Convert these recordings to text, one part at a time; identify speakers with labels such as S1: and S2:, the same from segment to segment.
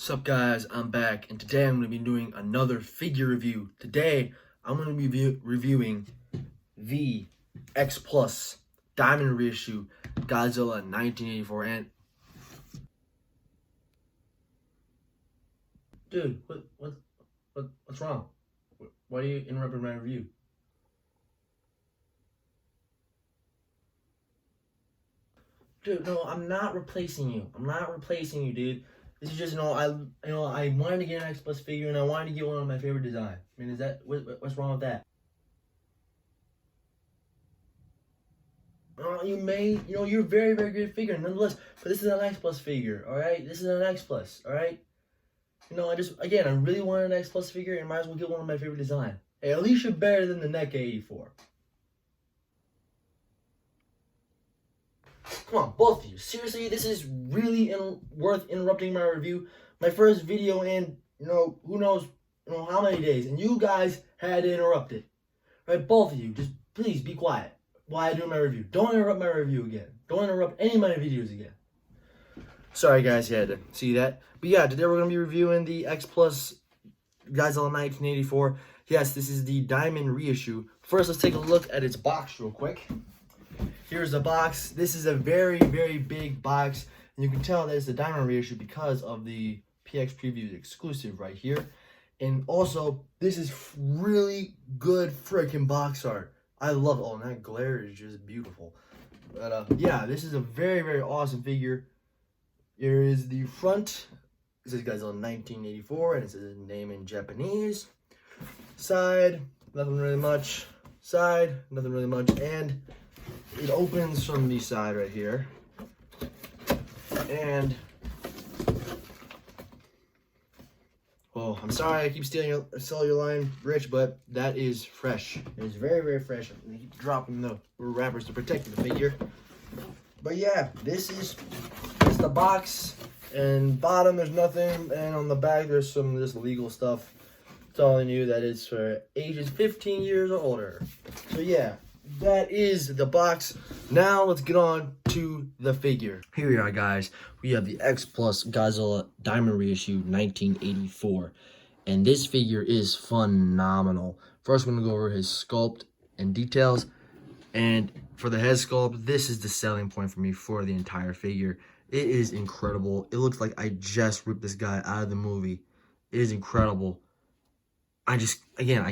S1: Sup guys, I'm back, and today I'm going to be doing another figure review. Today, I'm going to be reviewing the X Plus Diamond Reissue Godzilla 1984. And dude, what's wrong? Why are you interrupting my review? Dude, no, I'm not replacing you. I'm not replacing you, dude. This is just, I wanted to get an X Plus figure, and I wanted to get one of my favorite design. I mean, what's wrong with that? You're a very, very good figure, nonetheless. But this is an X Plus figure, all right? This is an X Plus, all right? I really wanted an X Plus figure, and might as well get one of my favorite design. Hey, at least you're better than the NECA 84. Come on, both of you. Seriously, this is really worth interrupting my review. My first video in, who knows, how many days. And you guys had to interrupt it. Right, both of you, just please be quiet while I do my review. Don't interrupt my review again. Don't interrupt any of my videos again. Sorry, guys, you had to see that. But yeah, today we're going to be reviewing the X Plus Godzilla 1984. Yes, this is the Diamond Reissue. First, let's take a look at its box real quick. Here's the box. This is a very, very big box. And you can tell that it's the Diamond Reissue because of the PX Previews exclusive right here. And also, this is really good freaking box art. I love it. Oh, and that glare is just beautiful. But yeah, this is a very, very awesome figure. Here is the front. It says Godzilla 1984, and it says his name in Japanese. Side, nothing really much. Side, nothing really much. And it opens from the side right here. And oh, I'm sorry I keep stealing your cellular line, Rich, but that is fresh. It is very, very fresh. I keep dropping the wrappers to protect the figure. But yeah, this is the box. And bottom there's nothing, and on the back there's some just legal stuff telling you that it's for ages 15 years or older. So yeah, that is the box. Now let's get on to the figure. Here we are, guys. We have the X Plus Godzilla Diamond Reissue 1984. And this figure is phenomenal. First, we're going to go over his sculpt and details. And for the head sculpt, this is the selling point for me for the entire figure. It is incredible. It looks like I just ripped this guy out of the movie. It is incredible. I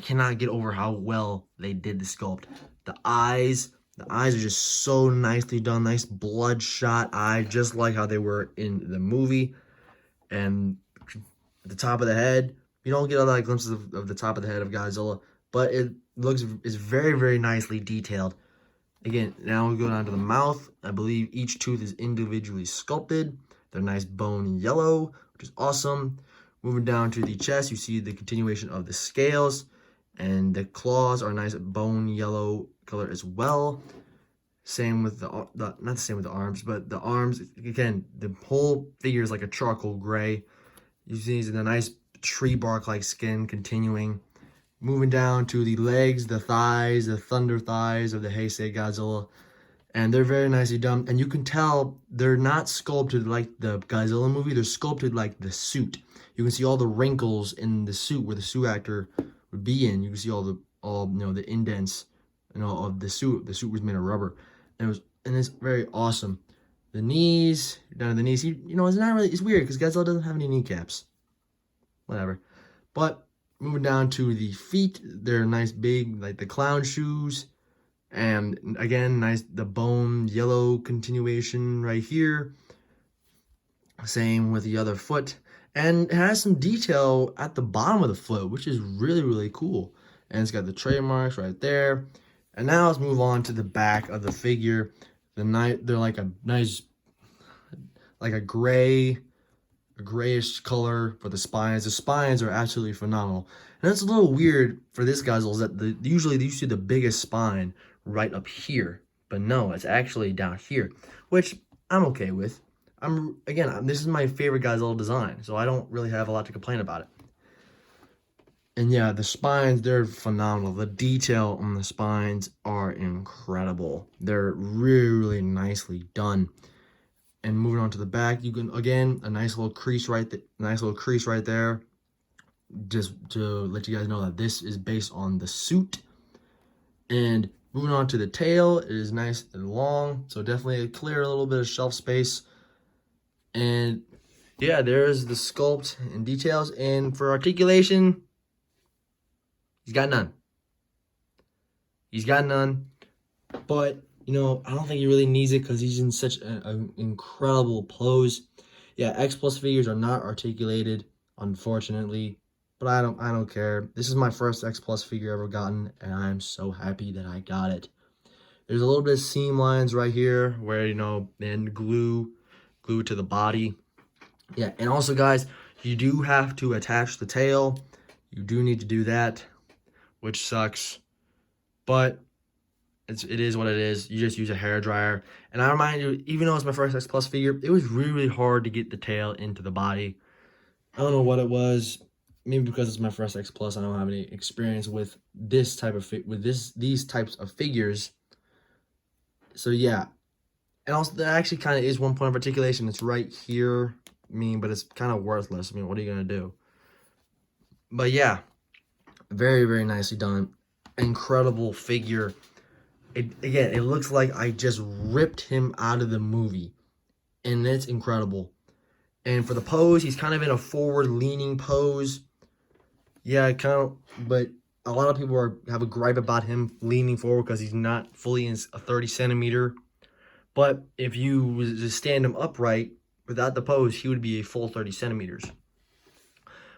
S1: cannot get over how well they did the sculpt. The eyes are just so nicely done. Nice bloodshot eye, just like how they were in the movie. And at the top of the head, you don't get a lot of glimpses of the top of the head of Godzilla, but is very, very nicely detailed. Again, now we go down to the mouth. I believe each tooth is individually sculpted. They're nice bone yellow, which is awesome. Moving down to the chest, you see the continuation of the scales, and the claws are a nice bone yellow color as well. Same with not the same with the arms, but the arms, again, the whole figure is like a charcoal gray. You see the nice tree bark like skin continuing. Moving down to the legs, the thighs, the thunder thighs of the Heisei Godzilla. And they're very nicely done. And you can tell they're not sculpted like the Godzilla movie. They're sculpted like the suit. You can see all the wrinkles in the suit where the suit actor would be in. You can see all the indents, of the suit. The suit was made of rubber. And it's very awesome. The knees, down to the knees, it's weird because Godzilla doesn't have any kneecaps. Whatever. But moving down to the feet, they're nice big, like the clown shoes. And again, nice, the bone yellow continuation right here. Same with the other foot. And it has some detail at the bottom of the foot, which is really, really cool. And it's got the trademarks right there. And now let's move on to the back of the figure. They're like a nice, like a grayish color for the spines. The spines are absolutely phenomenal. And that's a little weird for this Godzilla, is that usually you see the biggest spine right up here. But no, it's actually down here, which I'm okay with. This is my favorite Godzilla design, so I don't really have a lot to complain about it. And yeah, the spines, they're phenomenal. The detail on the spines are incredible. They're really, really nicely done. And moving on to the back, you can, again, a nice little crease right there. Just to let you guys know that this is based on the suit. And moving on to the tail, it is nice and long, so definitely clear a little bit of shelf space. And yeah, there's the sculpt and details. And for articulation, he's got none. He's got none. But, you know, I don't think he really needs it because he's in such an incredible pose. Yeah, X Plus figures are not articulated, unfortunately. But I don't care. This is my first X Plus figure ever gotten, and I'm so happy that I got it. There's a little bit of seam lines right here where, you know, then glue to the body. Yeah, and also, guys, you do have to attach the tail. You do need to do that, which sucks. But it is what it is. You just use a hairdryer. And I remind you, even though it's my first X Plus figure, it was really, really hard to get the tail into the body. I don't know what it was. Maybe because it's my first X Plus, I don't have any experience with this type of these types of figures. So yeah, and also there actually kind of is one point of articulation. It's right here. I mean, but it's kind of worthless. I mean, what are you gonna do? But yeah, very, very nicely done. Incredible figure. Again, it looks like I just ripped him out of the movie, and it's incredible. And for the pose, he's kind of in a forward-leaning pose. Yeah, but a lot of people have a gripe about him leaning forward because he's not fully in a 30 centimeter. But if you was to stand him upright without the pose, he would be a full 30 centimeters.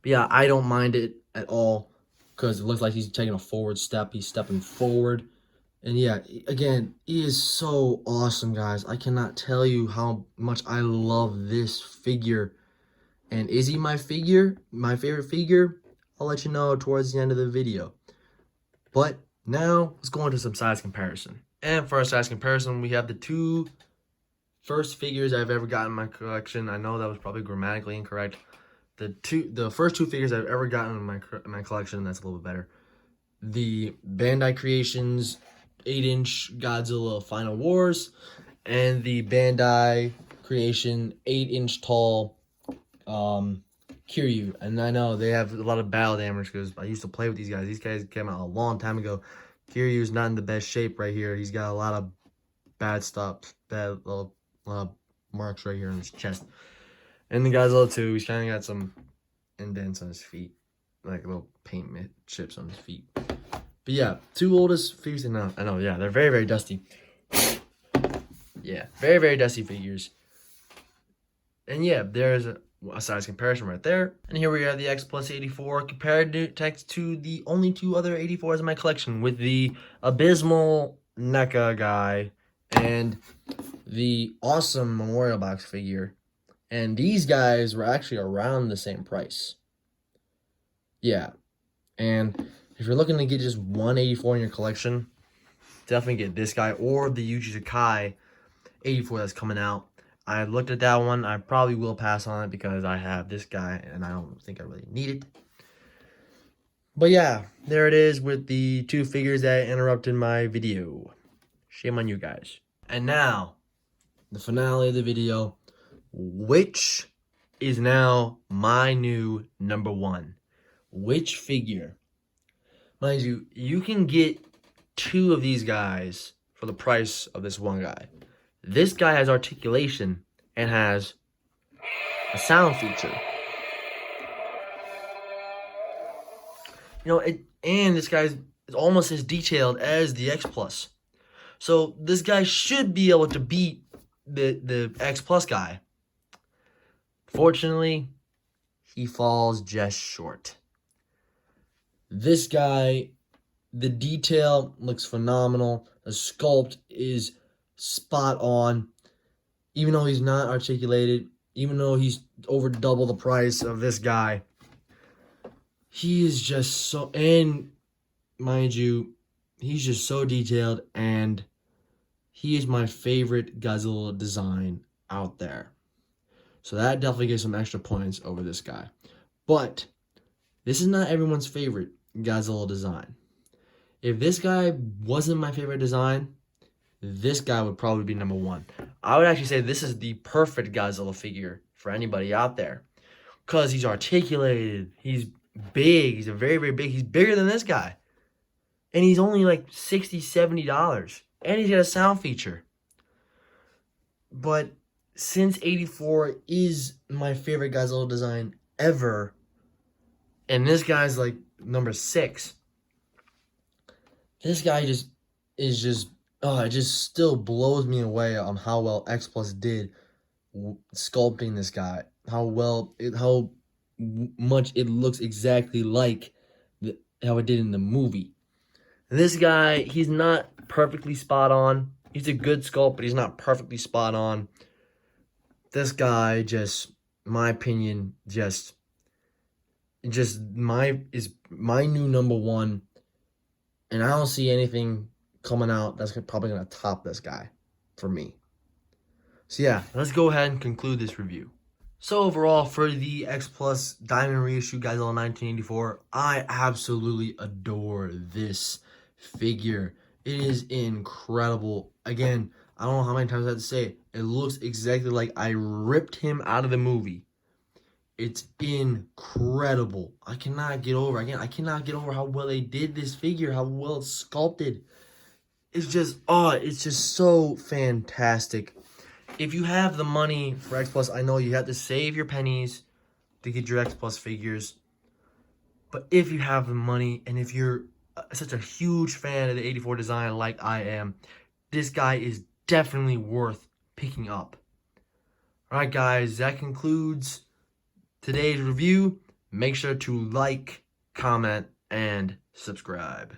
S1: But yeah, I don't mind it at all because it looks like he's taking a forward step. He's stepping forward. And yeah, again, he is so awesome, guys. I cannot tell you how much I love this figure. And is he my favorite figure? I'll let you know towards the end of the video. But now, let's go into some size comparison. And for our size comparison, we have the two first figures I've ever gotten in my collection. I know that was probably grammatically incorrect. The first two figures I've ever gotten in my collection, that's a little bit better. The Bandai Creations 8-inch Godzilla Final Wars, and the Bandai Creation 8-inch tall Kiryu. And I know they have a lot of battle damage because I used to play with these guys. These guys came out a long time ago. Kiryu's not in the best shape right here. He's got a lot of bad stuff, bad little marks right here on his chest. And the Godzilla too, he's kind of got some indents on his feet, like little paint chips on his feet. But yeah, two oldest figures. I know, yeah, they're very, very dusty. Yeah, very, very dusty figures. And yeah, there's a size comparison right there. And here we have the X Plus 84 compared to the only two other 84s in my collection, with the abysmal NECA guy and the awesome Memorial Box figure. And these guys were actually around the same price. Yeah. And if you're looking to get just one 84 in your collection, definitely get this guy or the Yuji Sakai 84 that's coming out. I looked at that one. I probably will pass on it because I have this guy and I don't think I really need it. But yeah, there it is with the two figures that interrupted my video. Shame on you guys. And now, the finale of the video, which is now my new number one. Which figure? Mind you, you can get two of these guys for the price of this one guy. This guy has articulation and has a sound feature. You know, and this guy's almost as detailed as the X Plus. So this guy should be able to beat the X Plus guy. Fortunately, he falls just short. This guy, the detail looks phenomenal. The sculpt is spot on. Even though he's not articulated, even though he's over double the price of this guy, he is just so, and mind you, he's just so detailed, and he is my favorite Godzilla design out there. So that definitely gives some extra points over this guy. But this is not everyone's favorite Godzilla design. If this guy wasn't my favorite design, this guy would probably be number one. I would actually say this is the perfect Godzilla figure for anybody out there. Because he's articulated, he's big, he's a very, very big, he's bigger than this guy. And he's only like $60, $70. And he's got a sound feature. But since 84 is my favorite Godzilla design ever, and this guy's like number 6, this guy just is just, it just still blows me away on how well X Plus did sculpting this guy. How much it looks exactly like how it did in the movie. This guy, he's not perfectly spot on. He's a good sculpt, but he's not perfectly spot on. This guy just, my opinion, is my new number 1. And I don't see anything coming out that's probably going to top this guy for me. So yeah, let's go ahead and conclude this review. So overall, for the X Plus Diamond Reissue Godzilla 1984, I absolutely adore this figure. It is incredible. Again, I don't know how many times I have to say it. It looks exactly like I ripped him out of the movie. It's incredible. I cannot get over how well they did this figure, how well it's sculpted. It's just, it's just so fantastic. If you have the money for X Plus, I know you have to save your pennies to get your X Plus figures. But if you have the money, and if you're such a huge fan of the 84 design like I am, this guy is definitely worth picking up. Alright guys, that concludes today's review. Make sure to like, comment, and subscribe.